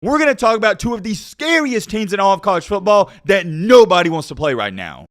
We're going to talk about two of the scariest teams in all of college football that nobody wants to play right now.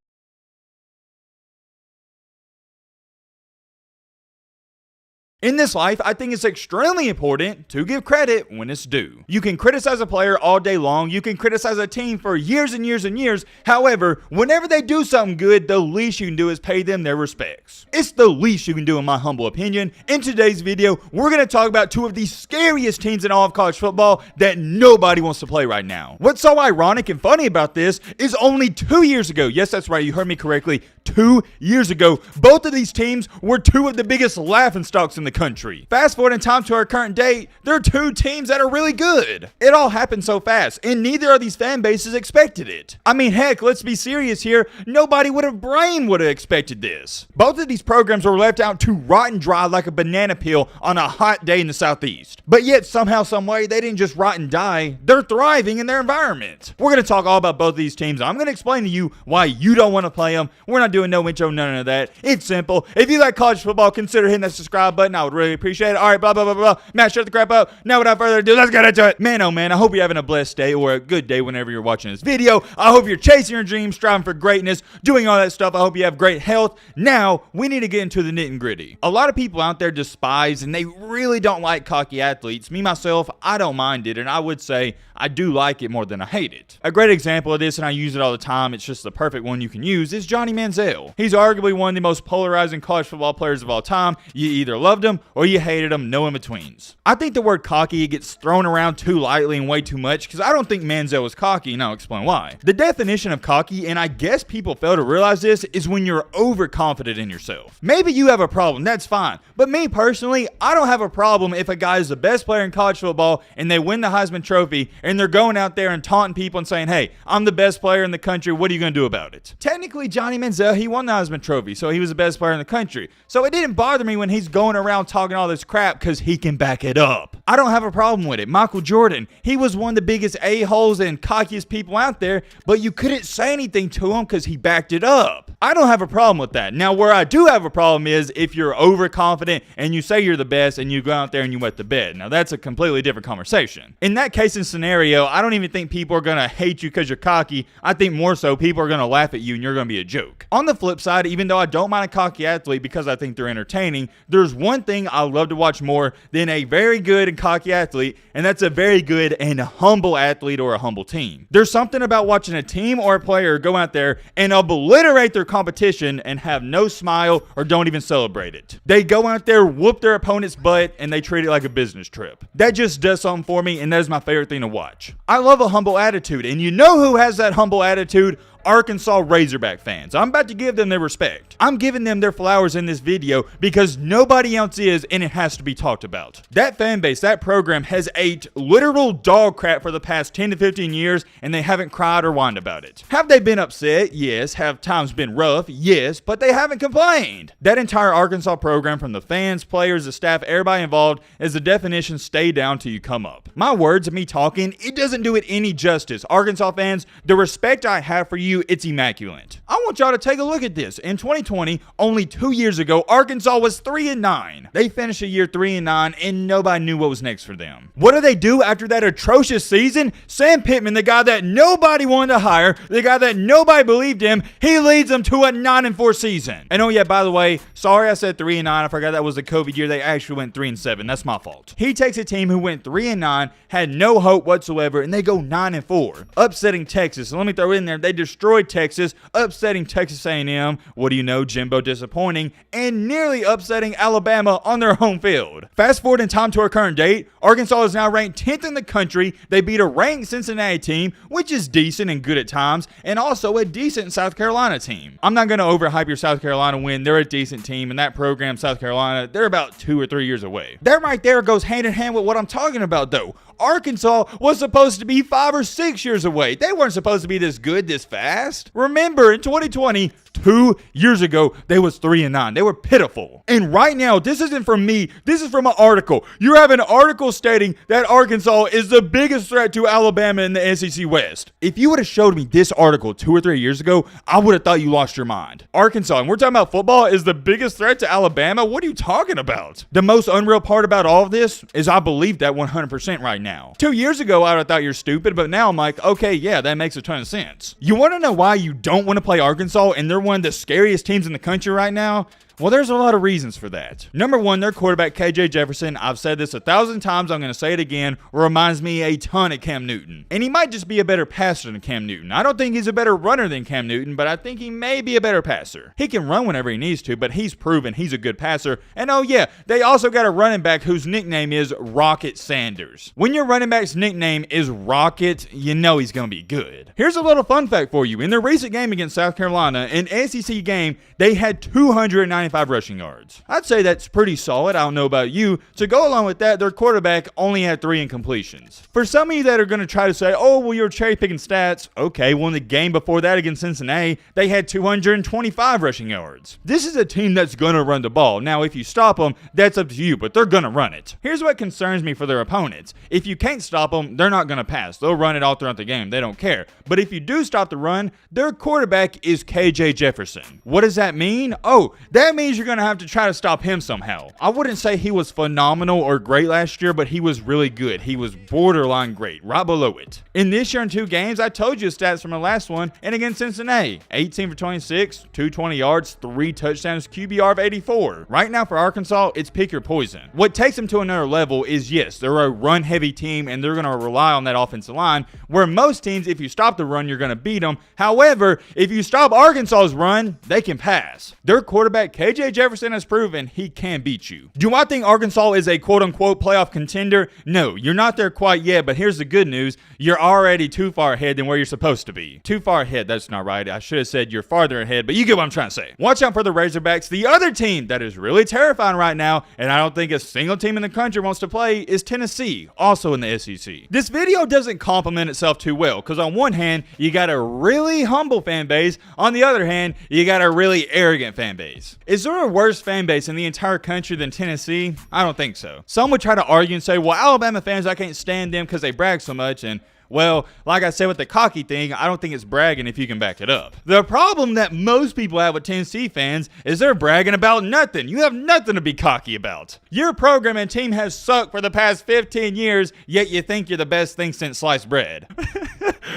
In this life, I think it's extremely important to give credit when it's due. You can criticize a player all day long. You can criticize a team for years and years and years. However, whenever they do something good, the least you can do is pay them their respects. It's the least you can do in my humble opinion. In today's video, we're going to talk about two of the scariest teams in all of college football that nobody wants to play right now. What's so ironic and funny about this is only 2 years ago, yes, that's right, you heard me correctly, 2 years ago, both of these teams were two of the biggest laughingstocks in the country. Fast forward in time to our current date, there are two teams that are really good. It all happened so fast, and neither of these fan bases expected it. I mean, heck, let's be serious here. Nobody would have expected this. Both of these programs were left out to rot and dry like a banana peel on a hot day in the Southeast. But yet, somehow, someway, they didn't just rot and die. They're thriving in their environment. We're going to talk all about both of these teams. I'm going to explain to you why you don't want to play them. We're not doing no intro, none of that. It's simple. If you like college football, consider hitting that subscribe button. I would really appreciate it. All right, blah, blah, blah, blah. Matt, shut the crap up. Now, without further ado, let's get into it. Man, oh man, I hope you're having a blessed day or a good day whenever you're watching this video. I hope you're chasing your dreams, striving for greatness, doing all that stuff. I hope you have great health. Now, we need to get into the nitty and gritty. A lot of people out there despise and they really don't like cocky athletes. Me, myself, I don't mind it, and I would say I do like it more than I hate it. A great example of this, and I use it all the time, it's just the perfect one you can use, is Johnny Manziel. He's arguably one of the most polarizing college football players of all time. You either loved him or you hated him, no in-betweens. I think the word cocky gets thrown around too lightly and way too much because I don't think Manziel was cocky, and I'll explain why. The definition of cocky, and I guess people fail to realize this, is when you're overconfident in yourself. Maybe you have a problem, that's fine. But me personally, I don't have a problem if a guy is the best player in college football and they win the Heisman Trophy and they're going out there and taunting people and saying, hey, I'm the best player in the country, what are you going to do about it? Technically, Johnny Manziel, he won the Heisman Trophy, so he was the best player in the country. So it didn't bother me when he's going around talking all this crap because he can back it up. I don't have a problem with it. Michael Jordan, he was one of the biggest a-holes and cockiest people out there, but you couldn't say anything to him because he backed it up. I don't have a problem with that. Now, where I do have a problem is if you're overconfident and you say you're the best and you go out there and you wet the bed. Now, that's a completely different conversation. In that case and scenario, I don't even think people are going to hate you because you're cocky. I think more so people are going to laugh at you and you're going to be a joke. On the flip side, even though I don't mind a cocky athlete because I think they're entertaining, there's one thing I love to watch more than a very good and cocky athlete, and that's a very good and humble athlete or a humble team. There's something about watching a team or a player go out there and obliterate their competition and have no smile or don't even celebrate it. They go out there, whoop their opponent's butt, and they treat it like a business trip. That just does something for me, and that is my favorite thing to watch. I love a humble attitude, and you know who has that humble attitude? Arkansas Razorback fans. I'm about to give them their respect. I'm giving them their flowers in this video because nobody else is, and it has to be talked about. That fan base, that program has ate literal dog crap for the past 10 to 15 years, and they haven't cried or whined about it. Have they been upset? Yes. Have times been rough? Yes, but they haven't complained. That entire Arkansas program, from the fans, players, the staff, everybody involved, is the definition stay down till you come up. My words of me talking, it doesn't do it any justice. Arkansas fans, the respect I have for you, it's immaculate. I want y'all to take a look at this. In 2020, only 2 years ago, Arkansas was 3-9. They finished the year 3-9, and nobody knew what was next for them. What do they do after that atrocious season? Sam Pittman, the guy that nobody wanted to hire, the guy that nobody believed in, he leads them to a 9-4 season. And oh yeah, by the way, sorry I said 3-9. I forgot that was the COVID year. They actually went 3-7. That's my fault. He takes a team who went 3-9, had no hope whatsoever, and they go 9-4, upsetting Texas. And let me throw in there, they destroyed Texas, upsetting Texas A&M, what do you know, Jimbo disappointing, and nearly upsetting Alabama on their home field. Fast forward in time to our current date, Arkansas is now ranked 10th in the country. They beat a ranked Cincinnati team, which is decent and good at times, and also a decent South Carolina team. I'm not going to overhype your South Carolina win. They're a decent team, and that program, South Carolina, they're about 2 or 3 years away. That right there goes hand in hand with what I'm talking about, though. Arkansas was supposed to be 5 or 6 years away. They weren't supposed to be this good this fast. Remember, in 2020, 2 years ago, they was 3-9. They were pitiful. And right now, this isn't from me. This is from an article. You have an article stating that Arkansas is the biggest threat to Alabama in the SEC West. If you would have showed me this article 2 or 3 years ago, I would have thought you lost your mind. Arkansas, and we're talking about football, is the biggest threat to Alabama? What are you talking about? The most unreal part about all of this is I believe that 100% right now. 2 years ago, I would have thought you're stupid, but now I'm like, okay, yeah, that makes a ton of sense. You want to know why you don't want to play Arkansas and they're one of the scariest teams in the country right now? Well, there's a lot of reasons for that. Number one, their quarterback, KJ Jefferson, I've said this 1,000 times, I'm going to say it again, reminds me a ton of Cam Newton. And he might just be a better passer than Cam Newton. I don't think he's a better runner than Cam Newton, but I think he may be a better passer. He can run whenever he needs to, but he's proven he's a good passer. And oh yeah, they also got a running back whose nickname is Rocket Sanders. When your running back's nickname is Rocket, you know he's going to be good. Here's a little fun fact for you. In their recent game against South Carolina, an SEC game, they had 295 rushing yards. I'd say that's pretty solid. I don't know about you. To go along with that, their quarterback only had 3 incompletions. For some of you that are going to try to say, oh, well, you're cherry picking stats. Okay, well, in the game before that against Cincinnati, they had 225 rushing yards. This is a team that's going to run the ball. Now, if you stop them, that's up to you, but they're going to run it. Here's what concerns me for their opponents. If you can't stop them, they're not going to pass. They'll run it all throughout the game. They don't care. But if you do stop the run, their quarterback is KJ Jefferson. What does that mean? Oh, that means you're going to have to try to stop him somehow. I wouldn't say he was phenomenal or great last year, but he was really good. He was borderline great, right below it. In this year in 2 games, I told you stats from the last one, and against Cincinnati, 18 for 26, 220 yards, 3 touchdowns, QBR of 84. Right now for Arkansas, it's pick your poison. What takes them to another level is, yes, they're a run-heavy team, and they're going to rely on that offensive line, where most teams, if you stop the run, you're going to beat them. However, if you stop Arkansas's run, they can pass. Their quarterback, KJ Jefferson, has proven he can beat you. Do I think Arkansas is a quote-unquote playoff contender? No, you're not there quite yet, but here's the good news. You're already too far ahead than where you're supposed to be. Too far ahead, that's not right. I should have said you're farther ahead, but you get what I'm trying to say. Watch out for the Razorbacks. The other team that is really terrifying right now, and I don't think a single team in the country wants to play, is Tennessee, also in the SEC. This video doesn't compliment itself too well, because on one hand, you got a really humble fan base. On the other hand, you got a really arrogant fan base. Is there a worse fan base in the entire country than Tennessee? I don't think so. Some would try to argue and say, well, Alabama fans, I can't stand them because they brag so much, and well, like I said with the cocky thing, I don't think it's bragging if you can back it up. The problem that most people have with Tennessee fans is they're bragging about nothing. You have nothing to be cocky about. Your program and team has sucked for the past 15 years, yet you think you're the best thing since sliced bread.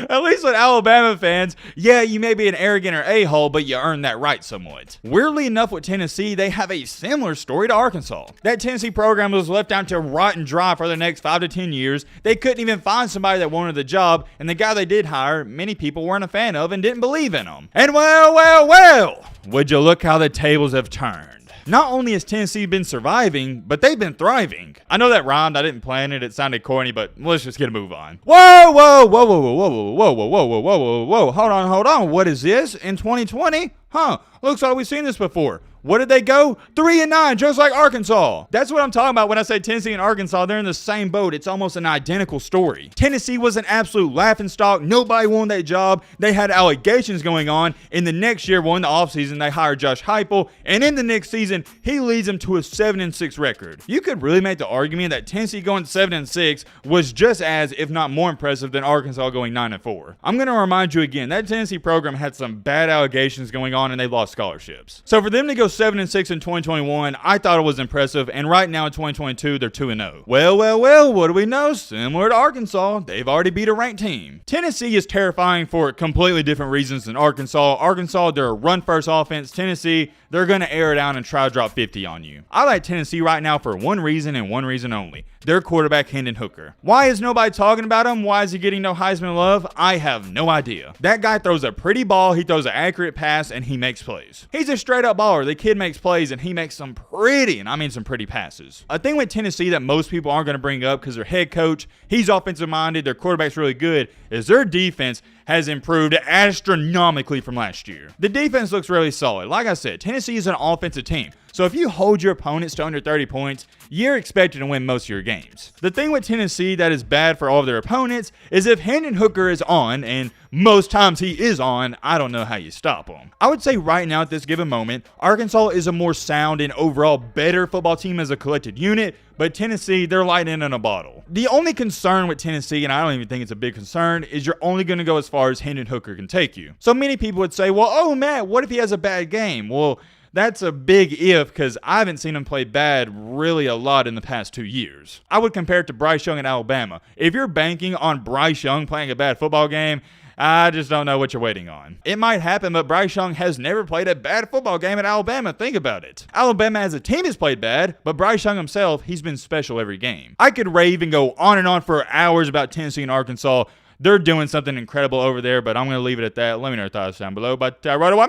At least with Alabama fans, yeah, you may be an arrogant or a-hole, but you earned that right somewhat. Weirdly enough with Tennessee, they have a similar story to Arkansas. That Tennessee program was left out to rot and dry for the next 5 to 10 years. They couldn't even find somebody that wanted the job, and the guy they did hire, many people weren't a fan of and didn't believe in him. And well, would you look how the tables have turned. Not only has Tennessee been surviving, but they've been thriving. I know that rhymed. I didn't plan it. It sounded corny, but let's just get a move on. Whoa. Hold on. What is this? In 2020? Looks like we've seen this before. What did they go? 3-9, just like Arkansas. That's what I'm talking about when I say Tennessee and Arkansas. They're in the same boat. It's almost an identical story. Tennessee was an absolute laughingstock. Nobody wanted that job. They had allegations going on. In the next year, in the offseason, they hired Josh Heupel. And in the next season, he leads them to a 7-6 record. You could really make the argument that Tennessee going 7-6 was just as, if not more impressive than Arkansas going 9-4. I'm going to remind you again, that Tennessee program had some bad allegations going on and they lost scholarships. So for them to go 7-6 in 2021, I thought it was impressive, and right now in 2022, they're 2-0. Well, what do we know? Similar to Arkansas, they've already beat a ranked team. Tennessee is terrifying for completely different reasons than Arkansas. Arkansas, they're a run-first offense. Tennessee, they're going to air it out and try to drop 50 on you. I like Tennessee right now for one reason and one reason only. Their quarterback, Hendon Hooker. Why is nobody talking about him? Why is he getting no Heisman love? I have no idea. That guy throws a pretty ball, he throws an accurate pass, and he makes plays. He's a straight-up baller. The kid makes plays, and he makes some pretty passes. A thing with Tennessee that most people aren't going to bring up because their head coach, he's offensive-minded, their quarterback's really good, is their defense has improved astronomically from last year. The defense looks really solid. Like I said, Tennessee is an offensive team. So So if you hold your opponents to under 30 points, you're expected to win most of your games. The thing with Tennessee that is bad for all of their opponents is if Hendon Hooker is on, and most times he is on, I don't know how you stop him. I would say right now at this given moment, Arkansas is a more sound and overall better football team as a collected unit, but Tennessee, they're lightning in a bottle. The only concern with Tennessee, and I don't even think it's a big concern, is you're only going to go as far as Hendon Hooker can take you. So many people would say, well, oh Matt, what if he has a bad game? Well, that's a big if, because I haven't seen him play bad really a lot in the past 2 years. I would compare it to Bryce Young in Alabama. If you're banking on Bryce Young playing a bad football game, I just don't know what you're waiting on. It might happen, but Bryce Young has never played a bad football game at Alabama. Think about it. Alabama as a team has played bad, but Bryce Young himself, he's been special every game. I could rave and go on and on for hours about Tennessee and Arkansas. They're doing something incredible over there, but I'm going to leave it at that. Let me know your thoughts down below. But right away,